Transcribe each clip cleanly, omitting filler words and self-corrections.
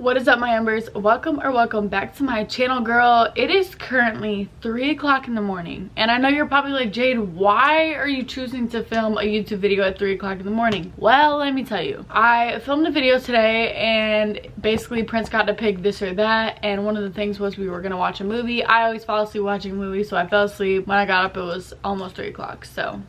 What is up, my embers? Welcome back to my channel, girl. It is currently 3 o'clock in the morning, and I know you're probably like, Jade, why are you choosing to film a YouTube video at 3 o'clock in the morning? Well, let me tell you. I filmed a video today, and basically Prince got to pick this or that, and one of the things was we were gonna watch a movie. I always fall asleep watching a movie, so I fell asleep. When I got up, it was almost 3 o'clock, so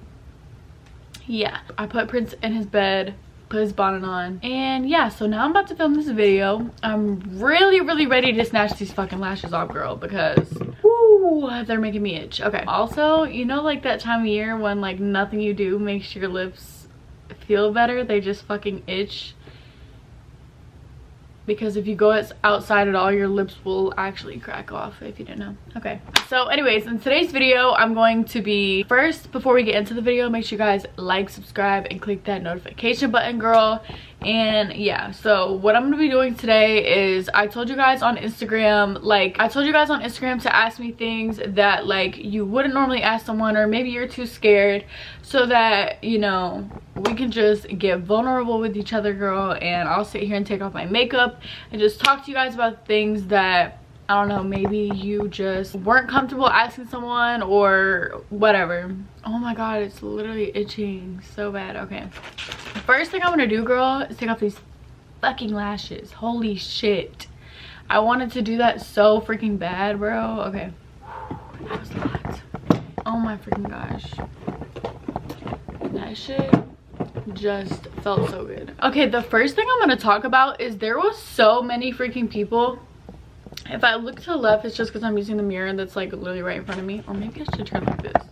yeah. I put Prince in his bed, put his bonnet on, and yeah, so now I'm about to film this video. I'm really ready to snatch these fucking lashes off, girl, because woo, they're making me itch. Okay, also, you know, like that time of year when like nothing you do makes your lips feel better, they just fucking itch, because if you go outside at all, your lips will actually crack off, if you didn't know. Okay, so anyways, in today's video, I'm going to be, first, before we get into the video, make sure you guys like, subscribe, and click that notification button, girl. And yeah, so what I'm gonna be doing today is, I told you guys on Instagram to ask me things that like you wouldn't normally ask someone, or maybe you're too scared, so that, you know, we can just get vulnerable with each other, girl. And I'll sit here and take off my makeup and just talk to you guys about things that, I don't know, maybe you just weren't comfortable asking someone or whatever. Oh my god, it's literally itching so bad. Okay, first thing I'm gonna do, girl, is take off these fucking lashes. Holy shit, I wanted to do that so freaking bad, bro. Okay, that was a lot. Oh my freaking gosh, that shit just felt so good. Okay, the first thing I'm gonna talk about is there was so many freaking people. If I look to the left, it's just because I'm using the mirror that's like literally right in front of me, or maybe I should turn like this.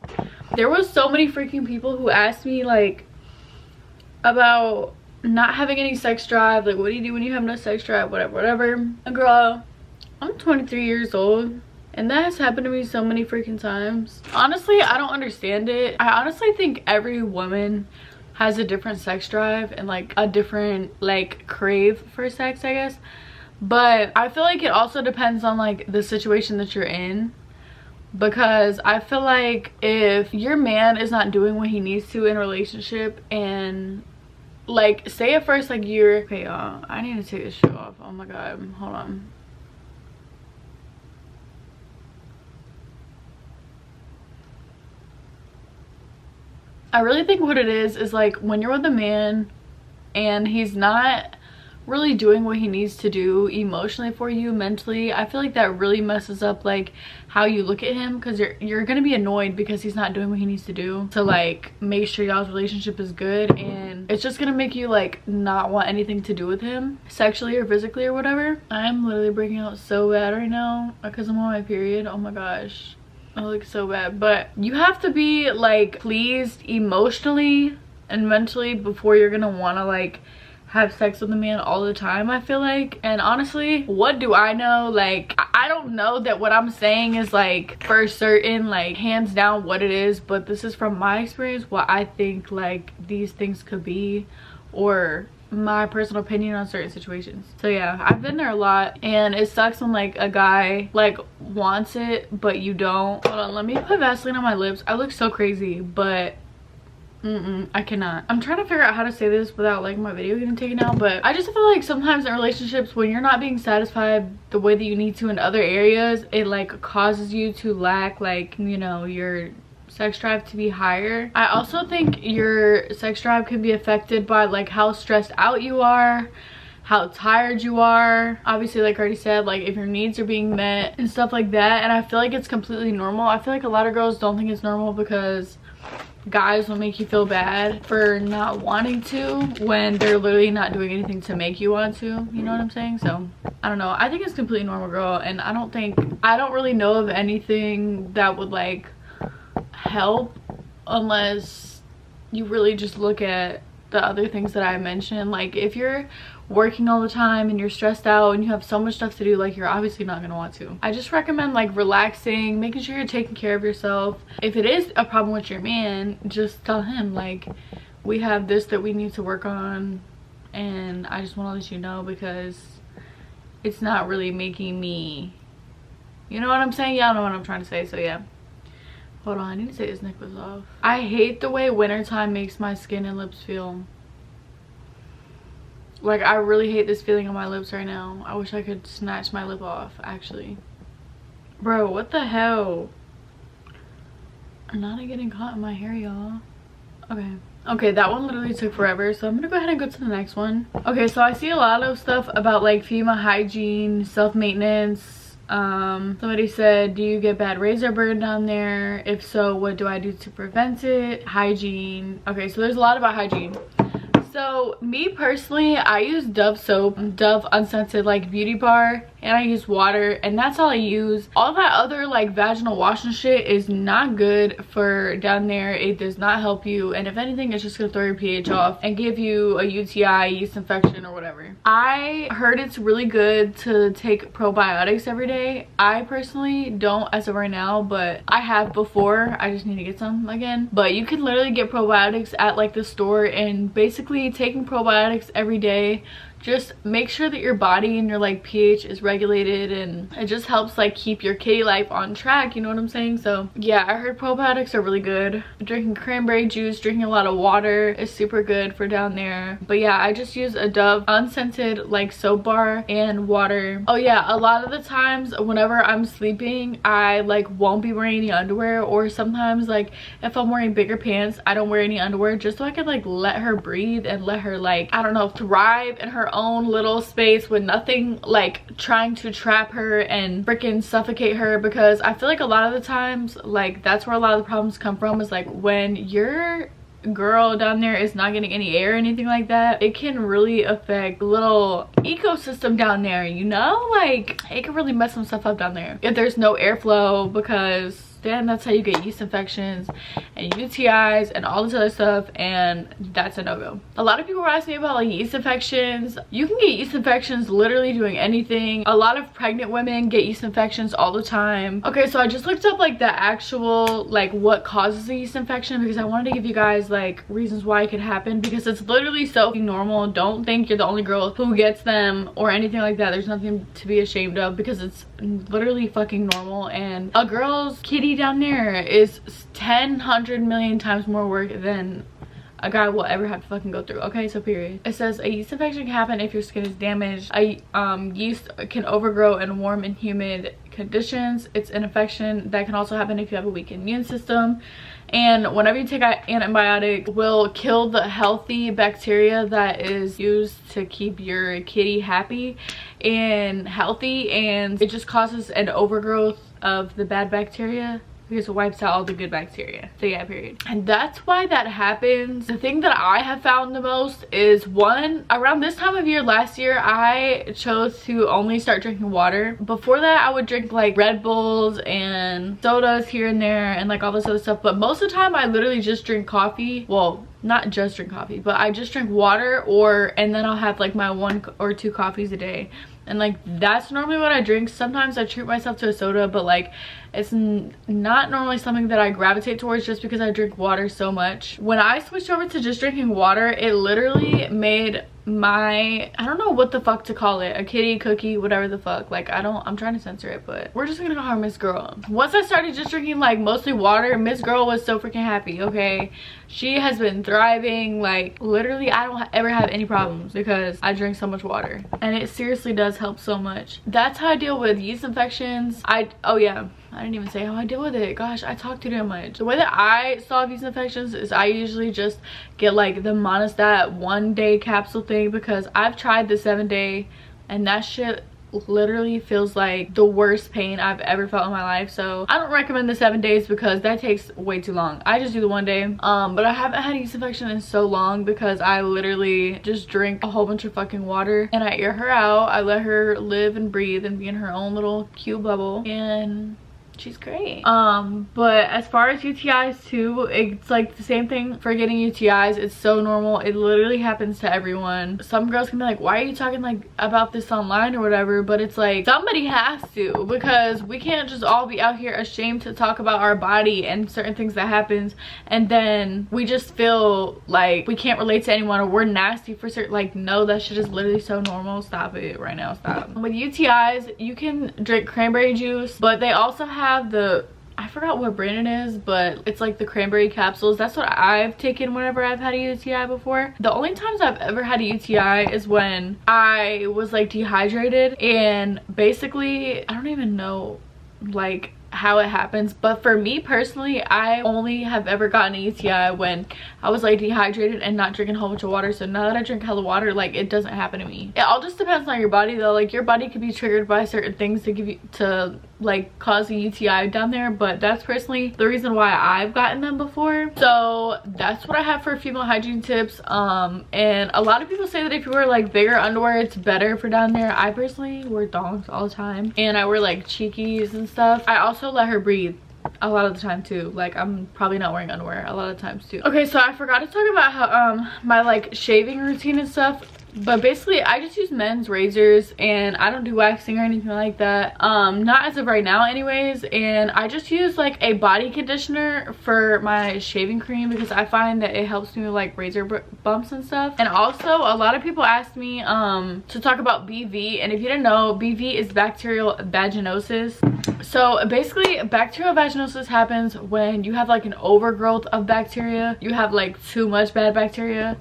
There was so many freaking people who asked me like about not having any sex drive, like what do you do when you have no sex drive, whatever. And girl, I'm 23 years old, and that has happened to me so many freaking times. Honestly, I don't understand it. I honestly think every woman has a different sex drive and like a different like crave for sex, I guess. But I feel like it also depends on like the situation that you're in, because I feel like if your man is not doing what he needs to in a relationship, and like say at first like you're okay, y'all, I need to take this shit off. Oh my god, hold on. I really think what it is like when you're with a man and he's not really doing what he needs to do emotionally for you, mentally, I feel like that really messes up like how you look at him, because you're gonna be annoyed because he's not doing what he needs to do to like make sure y'all's relationship is good, and it's just gonna make you like not want anything to do with him sexually or physically or whatever. I'm literally breaking out so bad right now because I'm on my period. Oh my gosh, I look so bad. But you have to be like pleased emotionally and mentally before you're gonna want to like have sex with a man all the time, I feel like. And honestly, what do I know? Like, I don't know that what I'm saying is like for certain, like hands down what it is, but this is from my experience, what I think like these things could be, or my personal opinion on certain situations. So yeah, I've been there a lot, and it sucks when like a guy like wants it but you don't. Hold on, let me put Vaseline on my lips. I look so crazy, but I cannot. I'm trying to figure out how to say this without like my video getting taken out, but I just feel like sometimes in relationships when you're not being satisfied the way that you need to in other areas, it like causes you to lack like, you know, your sex drive to be higher. I also think your sex drive can be affected by like how stressed out you are, how tired you are, obviously, like I already said, like if your needs are being met and stuff like that. And I feel like it's completely normal. I feel like a lot of girls don't think it's normal because guys will make you feel bad for not wanting to when they're literally not doing anything to make you want to, you know what I'm saying? So I don't know, I think it's completely normal, girl. And I don't really know of anything that would like help unless you really just look at the other things that I mentioned. Like if you're working all the time and you're stressed out and you have so much stuff to do, like you're obviously not gonna want to. I just recommend like relaxing, making sure you're taking care of yourself. If it is a problem with your man, just tell him like, we have this that we need to work on, and I just want to let you know because it's not really making me, you know what I'm saying? Y'all know what I'm trying to say. So yeah, hold on, I need to take this necklace off. I hate the way wintertime makes my skin and lips feel. Like, I really hate this feeling on my lips right now. I wish I could snatch my lip off, actually. Bro, what the hell? I'm not getting caught in my hair, y'all. Okay. Okay, that one literally took forever, so I'm gonna go ahead and go to the next one. Okay, so I see a lot of stuff about like female hygiene, self-maintenance. Somebody said, do you get bad razor burn down there? If so, what do I do to prevent it? Hygiene. Okay, so there's a lot about hygiene. So me personally, I use Dove soap, Dove unscented like beauty bar, and I use water, and that's all I use. All that other like vaginal wash and shit is not good for down there. It does not help you, and if anything, it's just gonna throw your pH off and give you a UTI, yeast infection, or whatever. I heard it's really good to take probiotics every day. I personally don't as of right now, but I have before. I just need to get some again. But you can literally get probiotics at like the store, and basically taking probiotics every day just make sure that your body and your like pH is regulated, and it just helps like keep your kitty life on track, you know what I'm saying? So yeah, I heard probiotics are really good. Drinking cranberry juice, drinking a lot of water is super good for down there. But yeah, I just use a Dove unscented like soap bar and water. Oh yeah, a lot of the times whenever I'm sleeping, I like won't be wearing any underwear, or sometimes like if I'm wearing bigger pants, I don't wear any underwear, just so I can like let her breathe and let her like, I don't know, thrive in her own little space with nothing like trying to trap her and freaking suffocate her. Because I feel like a lot of the times, like that's where a lot of the problems come from, is like when your girl down there is not getting any air or anything like that, it can really affect the little ecosystem down there, you know? Like it can really mess some stuff up down there if there's no airflow, because then that's how you get yeast infections and UTIs and all this other stuff, and that's a no-go. A lot of people were asking me about like yeast infections. You can get yeast infections literally doing anything. A lot of pregnant women get yeast infections all the time. Okay, so I just looked up like the actual like what causes a yeast infection, because I wanted to give you guys like reasons why it could happen, because it's literally so normal. Don't think you're the only girl who gets them or anything like that. There's nothing to be ashamed of, because it's literally fucking normal, and a girl's kitty down there is 100 million times more work than a guy will ever have to fucking go through. Okay, so period. It says a yeast infection can happen if your skin is damaged. Yeast can overgrow in warm and humid conditions. It's an infection that can also happen if you have a weak immune system, and whenever you take an antibiotic, will kill the healthy bacteria that is used to keep your kitty happy and healthy, and it just causes an overgrowth of the bad bacteria, because it wipes out all the good bacteria. So yeah, period. And that's why that happens. The thing that I have found the most is, one, around this time of year last year, I chose to only start drinking water. Before that, I would drink like Red Bulls and sodas here and there and like all this other stuff, but most of the time I literally just drink coffee. Well, not just drink coffee, but I just drink water, and then I'll have like my 1 or 2 coffees a day. And like that's normally what I drink. Sometimes I treat myself to a soda, but like it's not normally something that I gravitate towards, just because I drink water so much. When I switched over to just drinking water, it literally made my, I don't know what the fuck to call it, a kitty, cookie, whatever the fuck, like I'm trying to censor it, but we're just gonna call her Miss Girl. Once I started just drinking like mostly water, Miss Girl was so freaking happy. Okay, she has been thriving. Like literally I don't ever have any problems because I drink so much water, and it seriously does help so much. That's how I deal with yeast infections. Oh yeah, I didn't even say how I deal with it. Gosh, I talk too damn much. The way that I solve these infections is I usually just get like the Monistat 1-day capsule thing, because I've tried the 7-day and that shit literally feels like the worst pain I've ever felt in my life. So I don't recommend the 7 days because that takes way too long. I just do the 1 day. But I haven't had a yeast infection in so long because I literally just drink a whole bunch of fucking water, and I air her out. I let her live and breathe and be in her own little cute bubble, and she's great. But as far as UTIs too, it's like the same thing for getting UTIs. It's so normal. It literally happens to everyone. Some girls can be like, why are you talking like about this online or whatever? But it's like somebody has to, because we can't just all be out here ashamed to talk about our body and certain things that happens, and then we just feel like we can't relate to anyone, or we're nasty for certain. Like, no, that shit is literally so normal. Stop it right now. Stop. With UTIs, you can drink cranberry juice, but they also have the I forgot what brand it is, but it's like the cranberry capsules. That's what I've taken whenever I've had a UTI before. The only times I've ever had a UTI is when I was like dehydrated, and basically I don't even know like how it happens, but for me personally, I only have ever gotten a UTI when I was like dehydrated and not drinking a whole bunch of water. So now that I drink hella water, like it doesn't happen to me. It all just depends on your body though. Like your body could be triggered by certain things to give you to like cause a UTI down there, but that's personally the reason why I've gotten them before. So that's what I have for female hygiene tips. And a lot of people say that if you wear like bigger underwear, it's better for down there. I personally wear thongs all the time, and I wear like cheekies and stuff. I also let her breathe a lot of the time too. Like I'm probably not wearing underwear a lot of times too. Okay, so I forgot to talk about how my like shaving routine and stuff. But basically I just use men's razors, and I don't do waxing or anything like that, not as of right now anyways. And I just use like a body conditioner for my shaving cream because I find that it helps me with like razor bumps and stuff. And also a lot of people ask me to talk about BV, and if you didn't know, BV is bacterial vaginosis. So basically bacterial vaginosis happens when you have like an overgrowth of bacteria. You have like too much bad bacteria,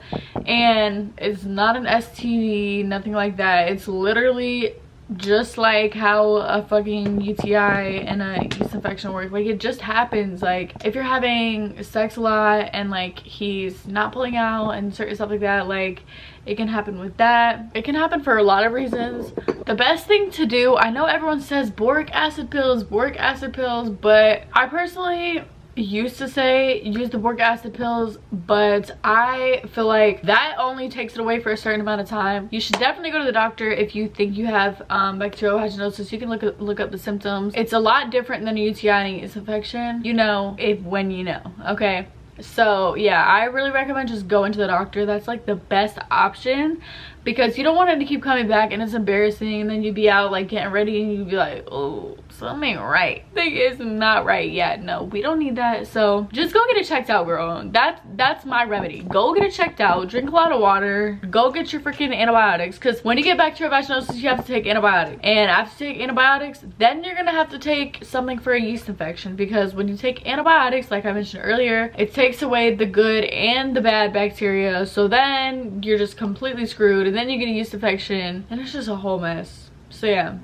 and it's not an STD, nothing like that. It's literally just like how a fucking UTI and a yeast infection work. Like it just happens. Like if you're having sex a lot and like he's not pulling out and certain stuff like that, like it can happen with that. It can happen for a lot of reasons. The best thing to do, I know everyone says boric acid pills, but I personally used to say use the boric acid pills, but I feel like that only takes it away for a certain amount of time. You should definitely go to the doctor if you think you have bacterial vaginosis. You can look up the symptoms. It's a lot different than a UTI and a yeast infection. You know when you know, okay? So yeah, I really recommend just going to the doctor. That's like the best option, because you don't want it to keep coming back and it's embarrassing, and then you'd be out like getting ready and you'd be like, oh, something ain't right. Thing is not right yet. No, we don't need that. So just go get it checked out, girl. That's my remedy. Go get it checked out, drink a lot of water, go get your freaking antibiotics, because when you get bacterial vaginosis you have to take antibiotics, and after you take antibiotics then you're gonna have to take something for a yeast infection, because when you take antibiotics, like I mentioned earlier, it takes away the good and the bad bacteria, so then you're just completely screwed, and then you get a yeast infection and it's just a whole mess. So yeah.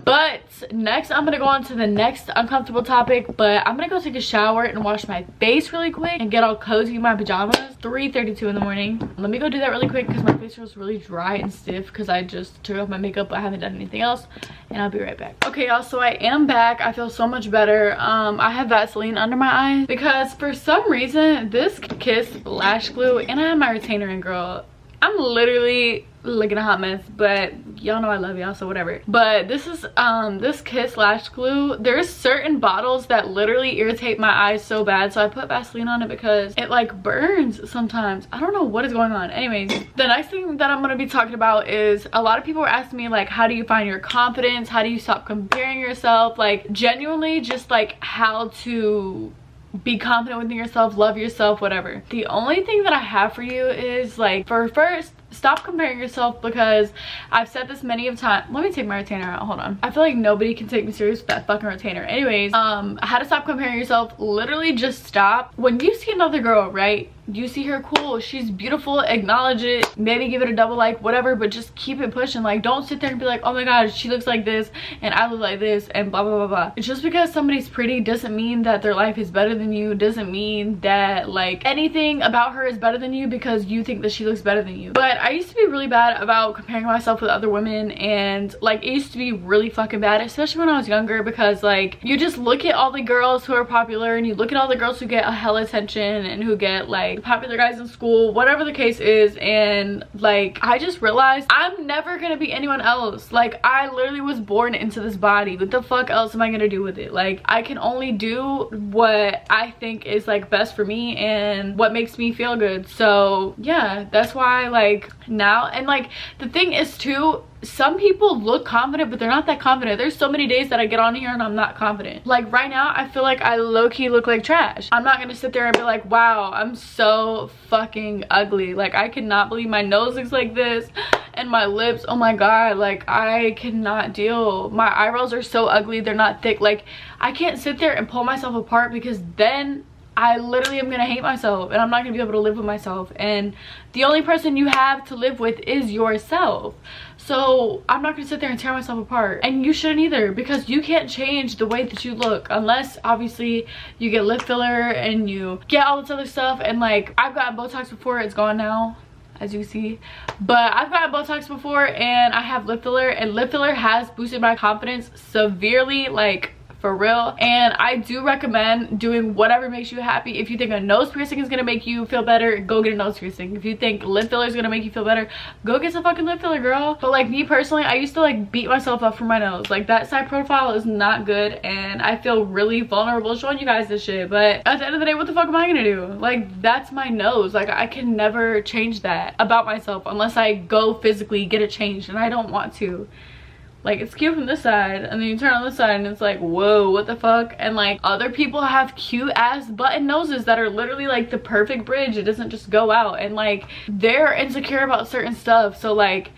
But next I'm gonna go on to the next uncomfortable topic, but I'm gonna go take a shower and wash my face really quick and get all cozy in my pajamas. 3:32 in the morning. Let me go do that really quick because my face was really dry and stiff because I just took off my makeup but I haven't done anything else, and I'll be right back. Okay y'all, so I am back. I feel so much better. I have Vaseline under my eyes because for some reason this Kiss lash glue, and I have my retainer in, girl. I'm literally looking a hot mess, but y'all know I love y'all, so whatever. But this is this Kiss lash glue. There's certain bottles that literally irritate my eyes so bad, so I put Vaseline on it because it like burns sometimes. I don't know what is going on. Anyways, the next thing that I'm gonna be talking about is a lot of people were asking me like, how do you find your confidence? How do you stop comparing yourself? Like genuinely just like how to be confident within yourself, love yourself, whatever. The only thing that I have for you is like, for first, stop comparing yourself, because I've said this many of times. Let me take my retainer out, hold on. I feel like nobody can take me serious with that fucking retainer. Anyways, how to stop comparing yourself. Literally just stop. When you see another girl, right, you see her, cool, she's beautiful, acknowledge it, maybe give it a double like, whatever, but just keep it pushing. Like don't sit there and be like, oh my god, she looks like this and I look like this and blah blah blah blah. Just because somebody's pretty doesn't mean that their life is better than you, doesn't mean that like anything about her is better than you because you think that she looks better than you. But I used to be really bad about comparing myself with other women, and like it used to be really fucking bad, especially when I was younger, because like you just look at all the girls who are popular and you look at all the girls who get a hell attention and who get like popular guys in school, whatever the case is, and like I just realized I'm never gonna be anyone else. Like I literally was born into this body. What the fuck else am I gonna do with it? Like I can only do what I think is like best for me and what makes me feel good. So yeah, that's why like now, and like the thing is too, some people look confident, but they're not that confident. There's so many days that I get on here and I'm not confident. Like right now, I feel like I low-key look like trash. I'm not gonna sit there and be like, wow, I'm so fucking ugly. Like I cannot believe my nose looks like this and my lips, oh my god, like I cannot deal. My eyebrows are so ugly, they're not thick. Like I can't sit there and pull myself apart, because then I literally am gonna hate myself and I'm not gonna be able to live with myself, and the only person you have to live with is yourself. So I'm not gonna sit there and tear myself apart, and you shouldn't either, because you can't change the way that you look unless obviously you get lip filler and you get all this other stuff. And like I've gotten Botox before, it's gone now as you see, but I've gotten Botox before and I have lip filler, and lip filler has boosted my confidence severely, like for real. And I do recommend doing whatever makes you happy. If you think a nose piercing is gonna make you feel better, go get a nose piercing. If you think lip filler is gonna make you feel better, go get some fucking lip filler, girl. But like me personally, I used to like beat myself up for my nose. Like that side profile is not good, and I feel really vulnerable showing you guys this shit. But at the end of the day, what the fuck am I gonna do? Like that's my nose. Like I can never change that about myself unless I go physically get it changed, and I don't want to. Like it's cute from this side, and then you turn on this side and it's like, whoa, what the fuck? And like other people have cute ass button noses that are literally like the perfect bridge. It doesn't just go out, and like they're insecure about certain stuff. So like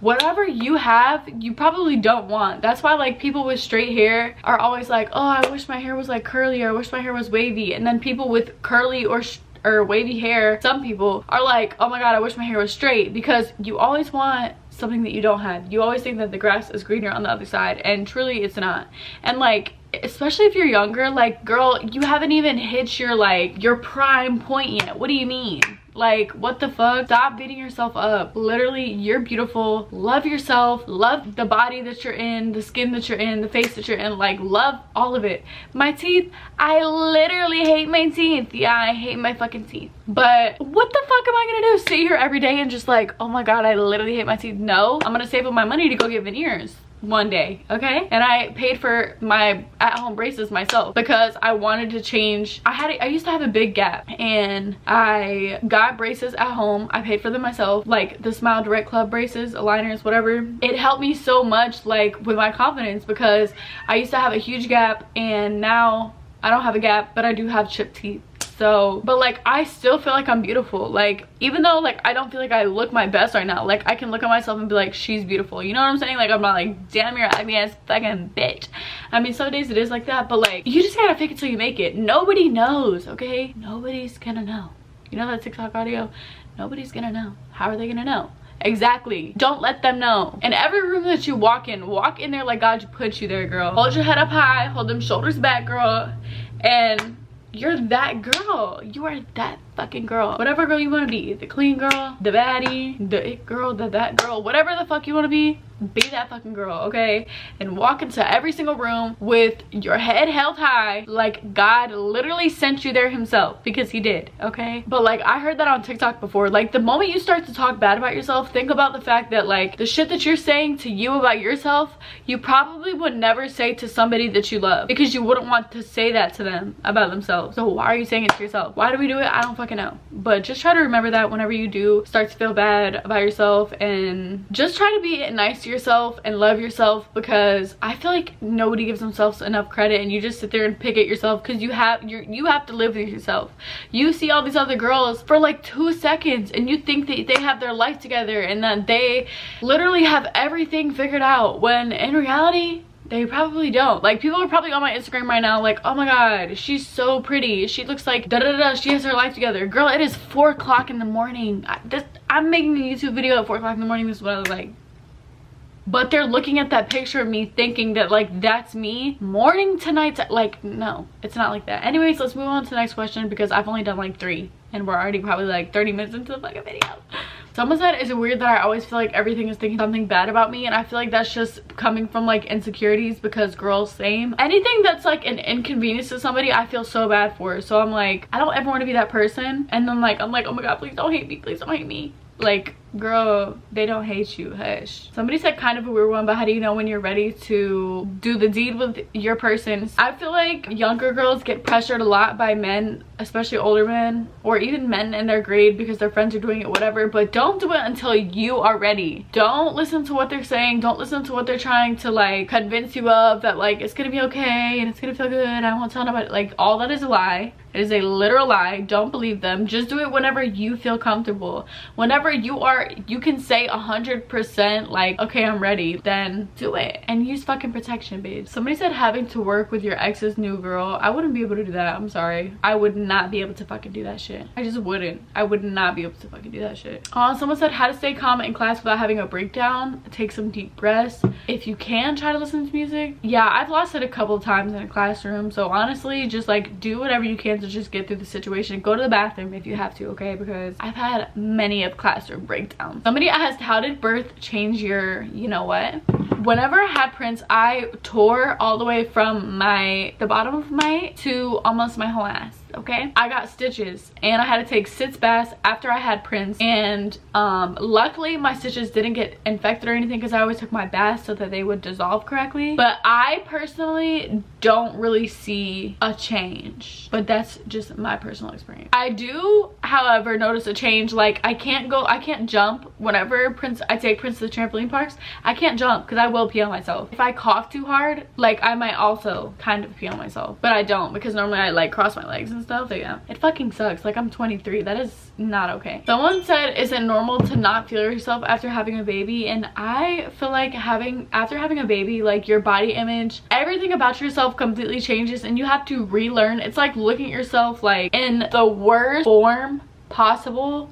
whatever you have, you probably don't want. That's why like people with straight hair are always like, oh, I wish my hair was like curly, or I wish my hair was wavy. And then people with curly or wavy hair, some people are like, oh my god, I wish my hair was straight, because you always want something that you don't have. You always think that the grass is greener on the other side, and truly it's not. And like especially if you're younger, like girl, you haven't even hit your like your prime point yet. What do you mean? Like what the fuck? Stop beating yourself up. Literally, you're beautiful. Love yourself. Love the body that you're in, the skin that you're in, the face that you're in. Like love all of it. My teeth, I literally hate my teeth. Yeah, I hate my fucking teeth. But what the fuck am I gonna do? Sit here every day and just like, oh my god, I literally hate my teeth? No, I'm gonna save up my money to go get veneers one day, okay? And I paid for my at-home braces myself because I wanted to change. I used to have a big gap, and I got braces at home. I paid for them myself, like the Smile Direct Club braces, aligners, whatever. It helped me so much like with my confidence, because I used to have a huge gap and now I don't have a gap, but I do have chipped teeth. So, but like I still feel like I'm beautiful. Like even though like I don't feel like I look my best right now, like I can look at myself and be like, she's beautiful, you know what I'm saying? Like I'm not like, damn, you're ugly ass fucking bitch. I mean, some days it is like that, but like you just gotta fake it till you make it. Nobody knows, okay? Nobody's gonna know. You know that TikTok audio? Nobody's gonna know. How are they gonna know? Exactly. Don't let them know. In every room that you walk in there like God put you there, girl. Hold your head up high, hold them shoulders back, girl, and you're that girl. You are that fucking girl. Whatever girl you want to be. The clean girl, the baddie, the it girl, that girl, whatever the fuck you want to be that fucking girl, okay? And walk into every single room with your head held high, like God literally sent you there himself, because he did, okay? But like I heard that on TikTok before, like the moment you start to talk bad about yourself, think about the fact that like the shit that you're saying to you about yourself, you probably would never say to somebody that you love, because you wouldn't want to say that to them about themselves. So why are you saying it to yourself? Why do we do it? I don't fucking know. But just try to remember that whenever you do start to feel bad about yourself, and just try to be nice to yourself and love yourself, because I feel like nobody gives themselves enough credit, and you just sit there and pick at yourself because you have to live with yourself. You see all these other girls for like 2 seconds and you think that they have their life together and that they literally have everything figured out, when in reality they probably don't. Like people are probably on my Instagram right now like, oh my god, she's so pretty, she looks like da da da, she has her life together. Girl, it is 4 o'clock in the morning. I'm making a YouTube video at 4 o'clock in the morning. This is what I look like. But they're looking at that picture of me thinking that like that's me morning to night. Like no, it's not like that. Anyways, let's move on to the next question, because I've only done like 3 and we're already probably like 30 minutes into the fucking video. Someone said, is it weird that I always feel like everything is thinking something bad about me? And I feel like that's just coming from like insecurities, because girls, same. Anything that's like an inconvenience to somebody, I feel so bad for. So I'm like, I don't ever want to be that person. And then like I'm like, oh my god, please don't hate me, please don't hate me. Like girl, they don't hate you, hush. Somebody said kind of a weird one, but how do you know when you're ready to do the deed with your person? I feel like younger girls get pressured a lot by men, especially older men, or even men in their grade, because their friends are doing it, whatever. But don't do it until you are ready. Don't listen to what they're saying. Don't listen to what they're trying to like convince you of, that like it's gonna be okay and it's gonna feel good, I won't tell nobody. Like, all that is a lie. It is a literal lie. Don't believe them. Just do it whenever you feel comfortable. Whenever you can say 100% like, okay, I'm ready, then do it. And use fucking protection, babe. Somebody said having to work with your ex's new girl. I wouldn't be able to do that. I'm sorry. I would not be able to fucking do that shit. I just wouldn't. I would not be able to fucking do that shit. Someone said how to stay calm in class without having a breakdown. Take some deep breaths. If you can, try to listen to music. Yeah, I've lost it a couple of times in a classroom. So honestly, just like do whatever you can to just get through the situation. Go to the bathroom if you have to, okay? Because I've had many of classroom breakdowns. Somebody asked, how did birth change your you know what? Whenever I had Prince, I tore all the way from the bottom of my to almost my whole ass. Okay, I got stitches and I had to take sitz baths after I had Prince, and luckily my stitches didn't get infected or anything because I always took my baths so that they would dissolve correctly. But I personally don't really see a change, but that's just my personal experience. I do, however, notice a change. Like, I can't jump whenever I take Prince to the trampoline parks. I can't jump because I will pee on myself. If I cough too hard, like, I might also kind of pee on myself, but I don't, because normally I like cross my legs and stuff. So yeah, it fucking sucks. Like, I'm 23. That is not okay. Someone said, is it normal to not feel yourself after having a baby? And I feel like after having a baby, like, your body image, everything about yourself completely changes, and you have to relearn. It's like looking at yourself like in the worst form possible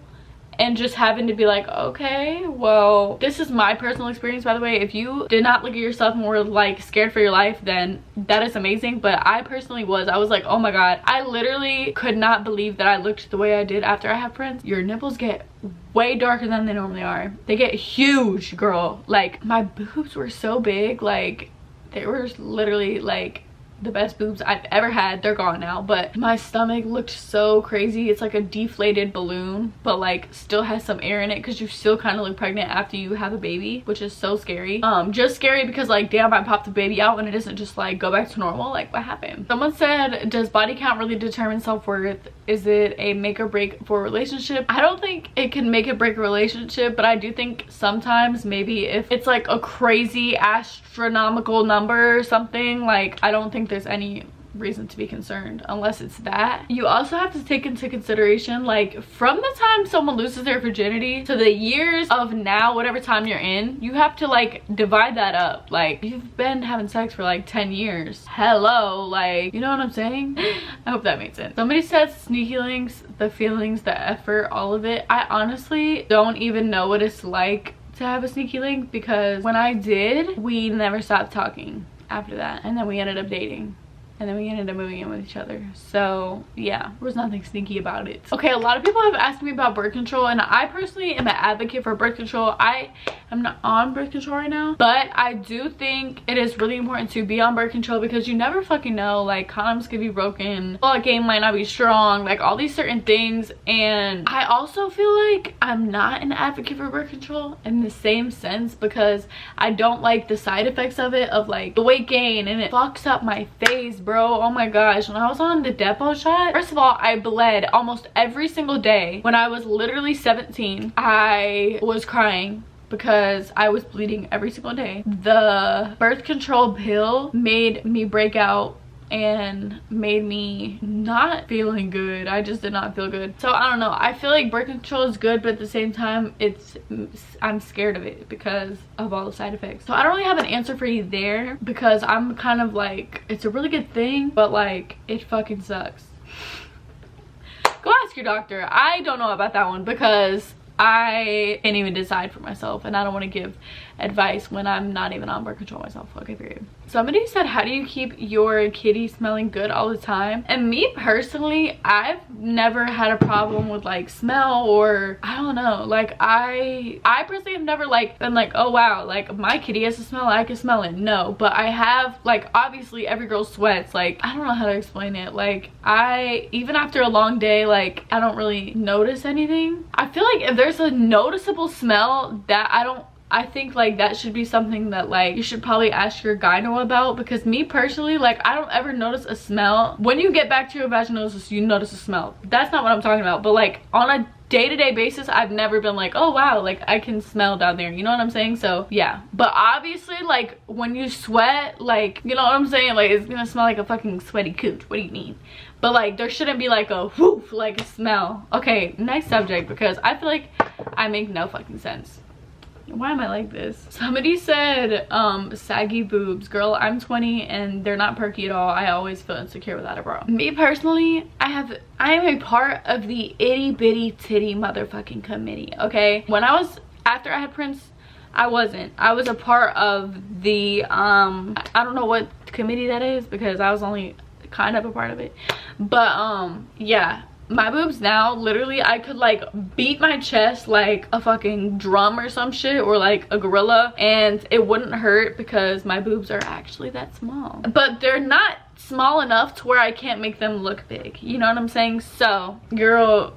and just having to be like, okay, well, this is my personal experience, by the way. If you did not look at yourself and were like scared for your life, then that is amazing. But I personally I was like, oh my god, I literally could not believe that I looked the way I did after I had Prince. Your nipples get way darker than they normally are. They get huge, girl. Like, my boobs were so big, like they were literally like the best boobs I've ever had. They're gone now, but my stomach looked so crazy. It's like a deflated balloon, but like still has some air in it, because you still kind of look pregnant after you have a baby, which is so scary. Just scary because like, damn, I popped the baby out and it doesn't just like go back to normal. Like, what happened? Someone said, does body count really determine self-worth? Is it a make or break for a relationship? I don't think it can make or break a relationship, but I do think sometimes maybe if it's like a crazy astronomical number or something, like, I don't think there's any reason to be concerned unless it's that. You also have to take into consideration, like, from the time someone loses their virginity to the years of now, whatever time you're in, you have to like divide that up. Like, you've been having sex for like 10 years. Hello, like, you know what I'm saying? I hope that made sense. Somebody says sneaky links, the feelings, the effort, all of it. I honestly don't even know what it's like to have a sneaky link, because when I did, we never stopped talking after that, and then we ended up dating, and then we ended up moving in with each other. So yeah, there was nothing sneaky about it. Okay, a lot of people have asked me about birth control, and I personally am an advocate for birth control. I am not on birth control right now, but I do think it is really important to be on birth control, because you never fucking know. Like, condoms could be broken, blood game might not be strong, like all these certain things. And I also feel like I'm not an advocate for birth control in the same sense, because I don't like the side effects of it, of like the weight gain, and it fucks up my face, bro. Oh my gosh, when I was on the depot shot, first of all, I bled almost every single day. When I was literally 17, I was crying because I was bleeding every single day. The birth control pill made me break out and made me not feeling good. I just did not feel good. So I don't know, I feel like birth control is good, but at the same time I'm scared of it because of all the side effects. So I don't really have an answer for you there, because I'm kind of like, it's a really good thing, but like, it fucking sucks. Go ask your doctor. I don't know about that one, because I can't even decide for myself, and I don't want to give advice when I'm not even on birth control myself. Okay, period. Somebody said, how do you keep your kitty smelling good all the time? And me personally, I've never had a problem with like smell, or I don't know, like I personally have never like been like, oh wow, like my kitty has a smell, I can smell it. No, but I have, like, obviously every girl sweats. Like, I don't know how to explain it. Like, even after a long day, like, I don't really notice anything. I feel like if there's a noticeable smell that I think like that should be something that like you should probably ask your gyno about, because me personally, like, I don't ever notice a smell. When you get bacterial vaginosis, you notice a smell. That's not what I'm talking about. But like on a day-to-day basis, I've never been like, oh wow, like I can smell down there, you know what I'm saying? So yeah, but obviously like when you sweat, like, you know what I'm saying, like it's gonna smell like a fucking sweaty cooch. What do you mean? But like there shouldn't be like a whoof, like a smell. Okay, next subject, because I feel like I make no fucking sense. Why am I like this? Somebody said saggy boobs. Girl, I'm 20 and they're not perky at all. I always feel insecure without a bra. Me personally, I am a part of the itty bitty titty motherfucking committee, okay? After I had Prince, I wasn't. I was a part of the I don't know what committee that is, because I was only kind of a part of it. But yeah, my boobs now, literally I could like beat my chest like a fucking drum or some shit, or like a gorilla, and it wouldn't hurt, because my boobs are actually that small. But they're not small enough to where I can't make them look big, you know what I'm saying? So girl,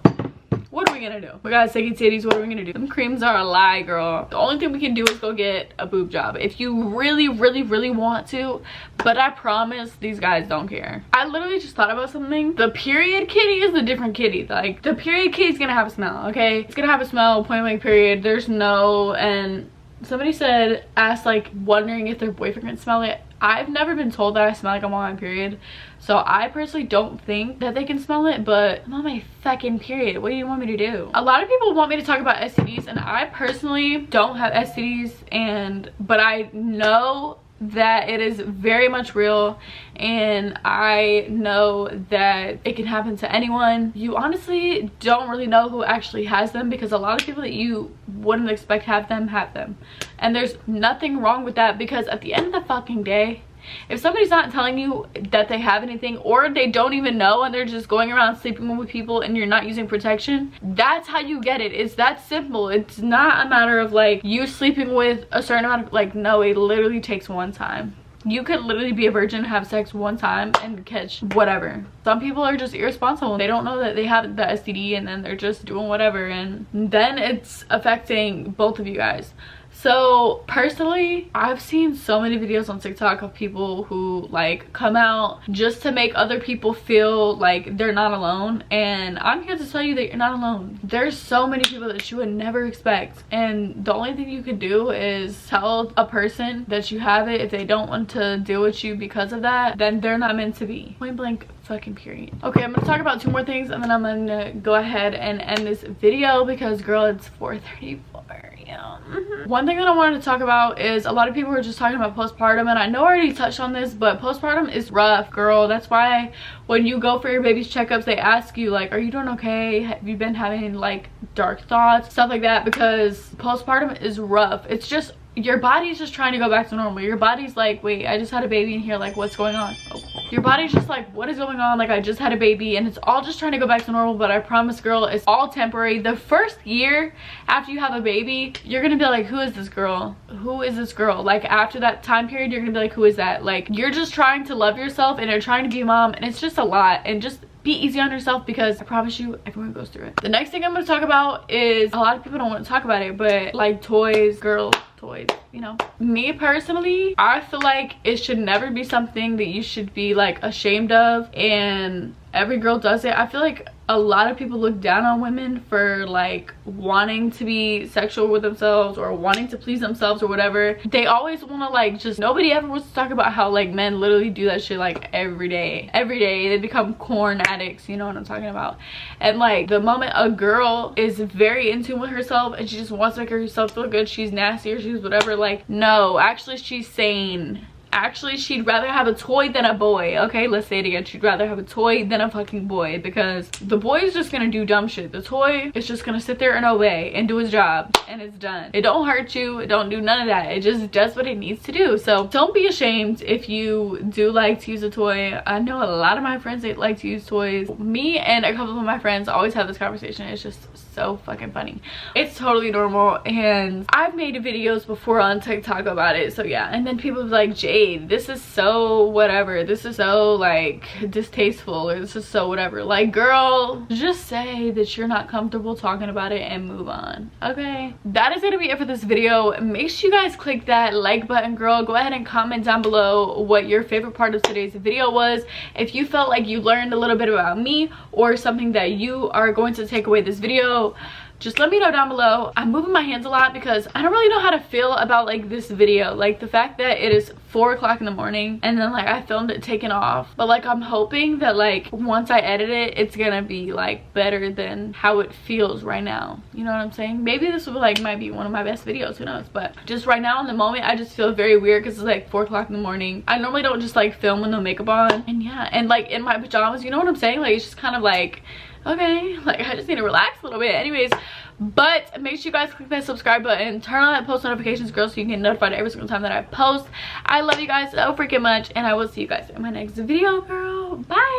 what are we gonna do? We got saggy titties, what are we gonna do? Them creams are a lie, girl. The only thing we can do is go get a boob job if you really want to, but I promise these guys don't care. I literally just thought about something. The period kitty is a different kitty. Like, the period kitty's gonna have a smell, okay? It's gonna have a smell, point blank period. There's no, and somebody said, asked like wondering if their boyfriend can smell it. I've never been told that I smell like I'm on my period, so I personally don't think that they can smell it, but I'm on my fucking period. What do you want me to do? A lot of people want me to talk about STDs, and I personally don't have STDs, but I know that it is very much real, and I know that it can happen to anyone. You honestly don't really know who actually has them, because a lot of people that you wouldn't expect have them, and there's nothing wrong with that, because at the end of the fucking day, if somebody's not telling you that they have anything, or they don't even know and they're just going around sleeping with people and you're not using protection, that's how you get it. It's that simple. It's not a matter of like you sleeping with a certain amount of, like, no, it literally takes one time. You could literally be a virgin, have sex one time, and catch whatever. Some people are just irresponsible. They don't know that they have the STD, and then they're just doing whatever, and then it's affecting both of you guys. So personally, I've seen so many videos on TikTok of people who like come out just to make other people feel like they're not alone, and I'm here to tell you that you're not alone. There's so many people that you would never expect, and the only thing you can do is tell a person that you have it. If they don't want to deal with you because of that, then they're not meant to be. Point blank fucking period. Okay, I'm gonna talk about 2 more things, and then I'm gonna go ahead and end this video, because girl, it's 4:34. Yeah. One thing that I wanted to talk about is a lot of people were just talking about postpartum, and I know I already touched on this, but postpartum is rough, girl. That's why when you go for your baby's checkups, they ask you like, are you doing okay? Have you been having like dark thoughts, stuff like that, because postpartum is rough. It's just, your body's just trying to go back to normal. Your body's like, wait, I just had a baby in here, like what's going on? Oh. Your body's just like, what is going on? Like, I just had a baby, and it's all just trying to go back to normal. But I promise, girl, it's all temporary. The first year after you have a baby, you're gonna be like, who is this girl? Who is this girl? Like, after that time period, you're gonna be like, who is that? Like, you're just trying to love yourself, and you're trying to be a mom, and it's just a lot. And just be easy on yourself, because I promise you, everyone goes through it. The next thing I'm going to talk about is, a lot of people don't want to talk about it, but like toys, girl toys, you know. Me personally, I feel like it should never be something that you should be like ashamed of, and every girl does it. I feel like a lot of people look down on women for like wanting to be sexual with themselves, or wanting to please themselves, or whatever. They always want to like, just, nobody ever wants to talk about how like men literally do that shit like every day. They become corn addicts, you know what I'm talking about. And like, the moment a girl is very in tune with herself and she just wants to make herself feel good, she's nasty or she's whatever, like, no, actually she's sane. Actually, she'd rather have a toy than a boy. Okay, let's say it again. She'd rather have a toy than a fucking boy, because the boy is just gonna do dumb shit. The toy is just gonna sit there and obey and do his job, and it's done. It don't hurt you. It don't do none of that. It just does what it needs to do. So don't be ashamed if you do like to use a toy. I know a lot of my friends, they like to use toys. Me and a couple of my friends always have this conversation. It's just so fucking funny. It's totally normal, and I've made videos before on TikTok about it. So yeah, and then people be like, Jade, this is so whatever, this is so like distasteful, or this is so whatever. Like, girl, just say that you're not comfortable talking about it and move on. Okay, that is gonna be it for this video. Make sure you guys click that like button, girl. Go ahead and comment down below what your favorite part of today's video was. If you felt like you learned a little bit about me or something that you are going to take away this video, just let me know down below. I'm moving my hands a lot because I don't really know how to feel about like this video. Like the fact that it is 4 o'clock in the morning and then like I filmed it taking off. But like I'm hoping that like once I edit it, it's gonna be like better than how it feels right now. You know what I'm saying? Maybe this will like might be one of my best videos, who knows? But just right now in the moment, I just feel very weird because it's like 4 o'clock in the morning. I normally don't just like film with no makeup on. And yeah, and like in my pajamas, you know what I'm saying? Like it's just kind of like, okay, like I just need to relax a little bit. Anyways, but make sure you guys click that subscribe button, turn on that post notifications, girl, so you can get notified every single time that I post. I love you guys so freaking much, and I will see you guys in my next video, girl. Bye.